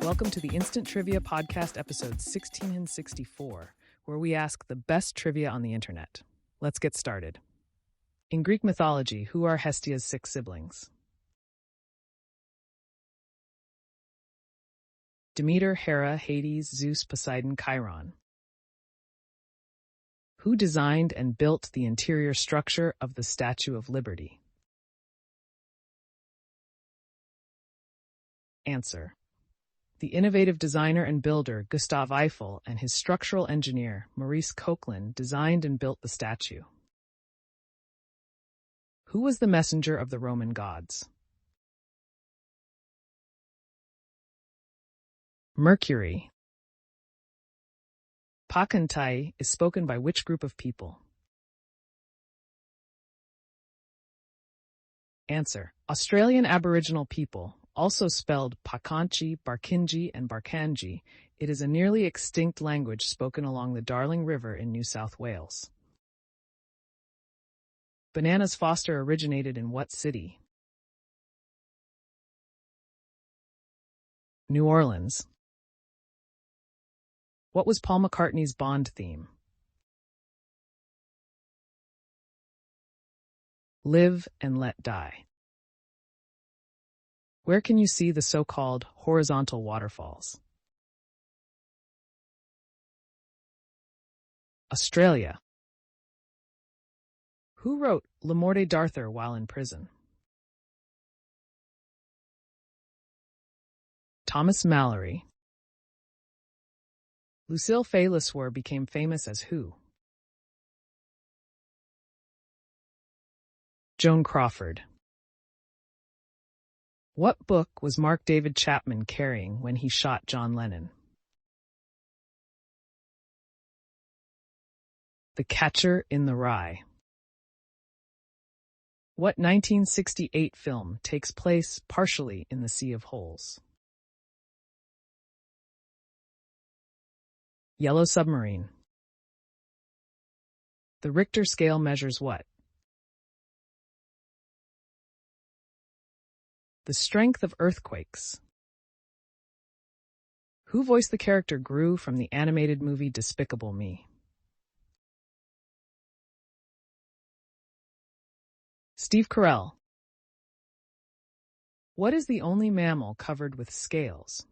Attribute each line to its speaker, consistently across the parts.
Speaker 1: Welcome to the Instant Trivia Podcast, episode 1664, where we ask the best trivia on the internet. Let's get started. In Greek mythology, who are Hestia's 6 siblings? Demeter, Hera, Hades, Zeus, Poseidon, Chiron. Who designed and built the interior structure of the Statue of Liberty? Answer: the innovative designer and builder Gustave Eiffel and his structural engineer Maurice Coquelin designed and built the statue. Who was the messenger of the Roman gods? Mercury. Pakantai is spoken by which group of people? Answer: Australian Aboriginal people, also spelled Pakanchi, Barkinji, and Barkanji. It is a nearly extinct language spoken along the Darling River in New South Wales. Bananas Foster originated in what city? New Orleans. What was Paul McCartney's Bond theme? Live and Let Die. Where can you see the so-called horizontal waterfalls? Australia. Who wrote Le Morte d'Arthur while in prison? Thomas Malory. Lucille Fay-Lesueur became famous as who? Joan Crawford. What book was Mark David Chapman carrying when he shot John Lennon? The Catcher in the Rye. What 1968 film takes place partially in the Sea of Holes? Yellow Submarine. The Richter scale measures what? The strength of earthquakes. Who voiced the character Gru from the animated movie Despicable Me? Steve Carell. What is the only mammal covered with scales?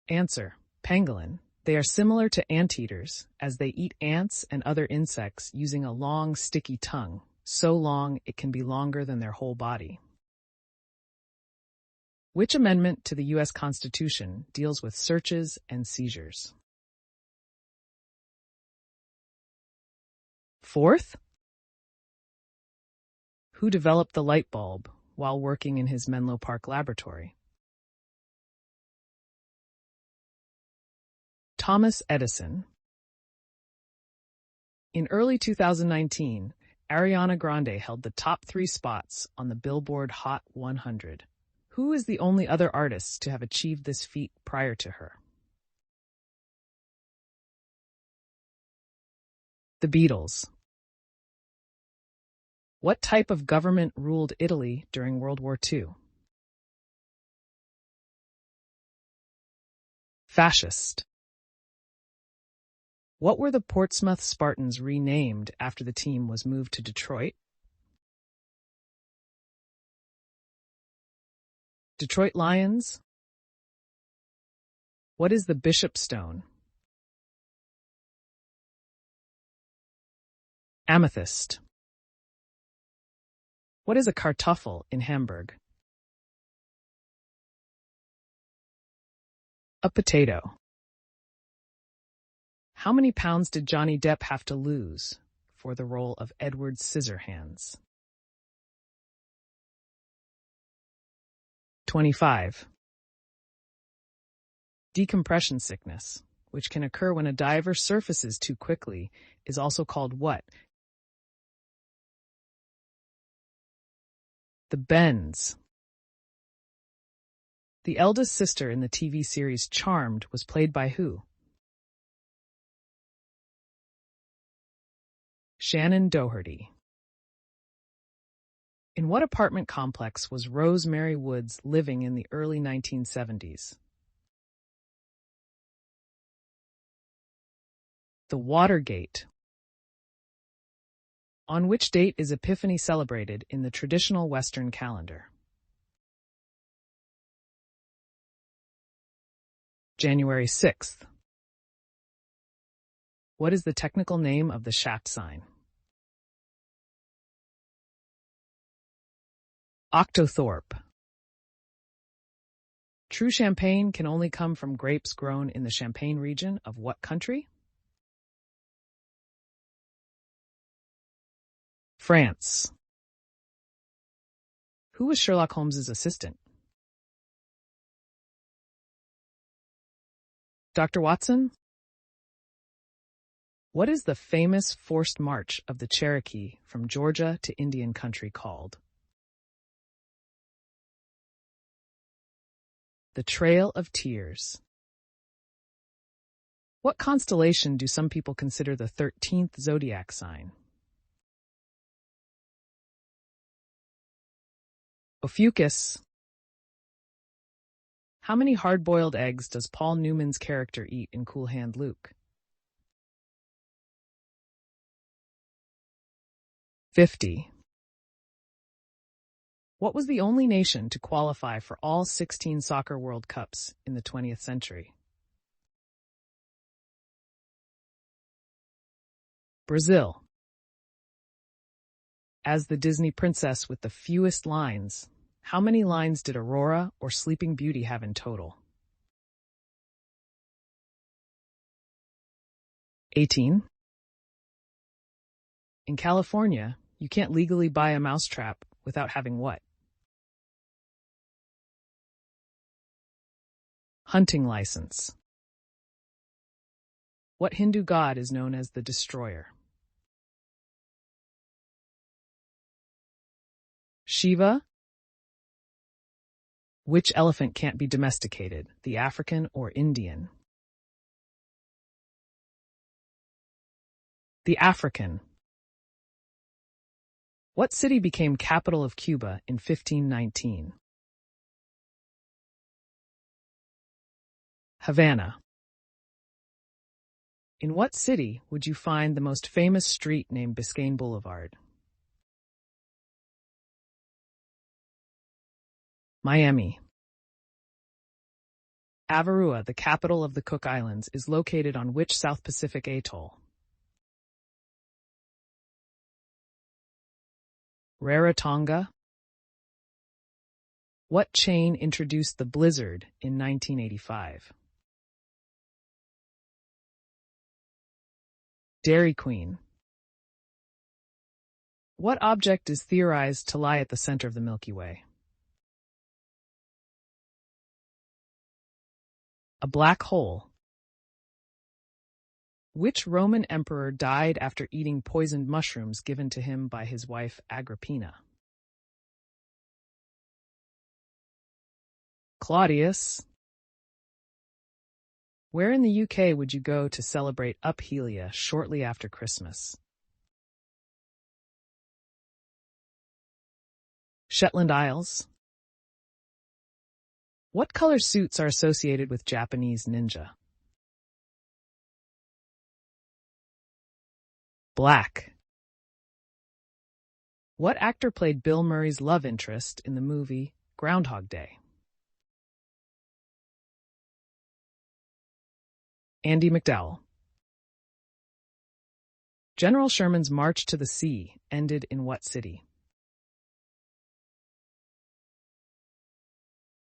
Speaker 1: Answer: pangolin. They are similar to anteaters, as they eat ants and other insects using a long, sticky tongue, so long it can be longer than their whole body. Which amendment to the U.S. Constitution deals with searches and seizures? Fourth? Who developed the light bulb while working in his Menlo Park laboratory? Thomas Edison. In early 2019, Ariana Grande held the top 3 spots on the Billboard Hot 100. Who is the only other artist to have achieved this feat prior to her? The Beatles. What type of government ruled Italy during World War II? Fascist. What were the Portsmouth Spartans renamed after the team was moved to Detroit? Detroit Lions. What is the Bishop Stone? Amethyst. What is a Kartoffel in Hamburg? A potato. How many pounds did Johnny Depp have to lose for the role of Edward Scissorhands? 25. Decompression sickness, which can occur when a diver surfaces too quickly, is also called what? The bends. The eldest sister in the TV series Charmed was played by who? Shannon Doherty. In what apartment complex was Rosemary Woods living in the early 1970s? The Watergate. On which date is Epiphany celebrated in the traditional Western calendar? January 6th. What is the technical name of the shaft sign? Octothorpe. True champagne can only come from grapes grown in the Champagne region of what country? France. Who was Sherlock Holmes's assistant? Dr. Watson? What is the famous forced march of the Cherokee from Georgia to Indian country called? The Trail of Tears. What constellation do some people consider the 13th zodiac sign? Ophiuchus. How many hard-boiled eggs does Paul Newman's character eat in Cool Hand Luke? 50. What was the only nation to qualify for all 16 soccer World Cups in the 20th century? Brazil. As the Disney princess with the fewest lines, how many lines did Aurora or Sleeping Beauty have in total? 18. In California, you can't legally buy a mousetrap without having what? Hunting license. What Hindu god is known as the Destroyer? Shiva. Which elephant can't be domesticated, the African or Indian? The African. What city became capital of Cuba in 1519? Havana. In what city would you find the most famous street named Biscayne Boulevard? Miami. Avarua, the capital of the Cook Islands, is located on which South Pacific atoll? Rarotonga. What chain introduced the Blizzard in 1985? Dairy Queen. What object is theorized to lie at the center of the Milky Way? A black hole. Which Roman emperor died after eating poisoned mushrooms given to him by his wife Agrippina? Claudius. Where in the UK would you go to celebrate Uphelia shortly after Christmas? Shetland Isles. What color suits are associated with Japanese ninja? Black. What actor played Bill Murray's love interest in the movie Groundhog Day? Andie MacDowell. General Sherman's march to the sea ended in what city?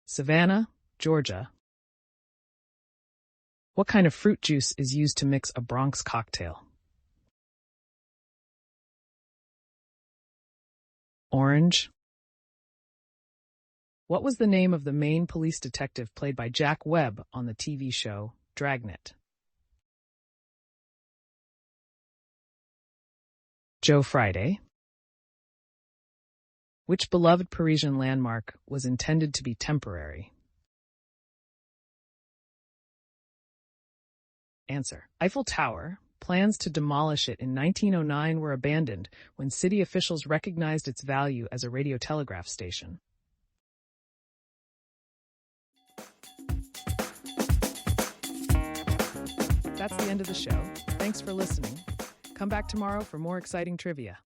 Speaker 1: Savannah, Georgia. What kind of fruit juice is used to mix a Bronx cocktail? Orange. What was the name of the main police detective played by Jack Webb on the TV show Dragnet? Joe Friday. Which beloved Parisian landmark was intended to be temporary? Answer: Eiffel Tower, Plans to demolish it in 1909 were abandoned when city officials recognized its value as a radiotelegraph station. That's the end of the show. Thanks for listening. Come back tomorrow for more exciting trivia.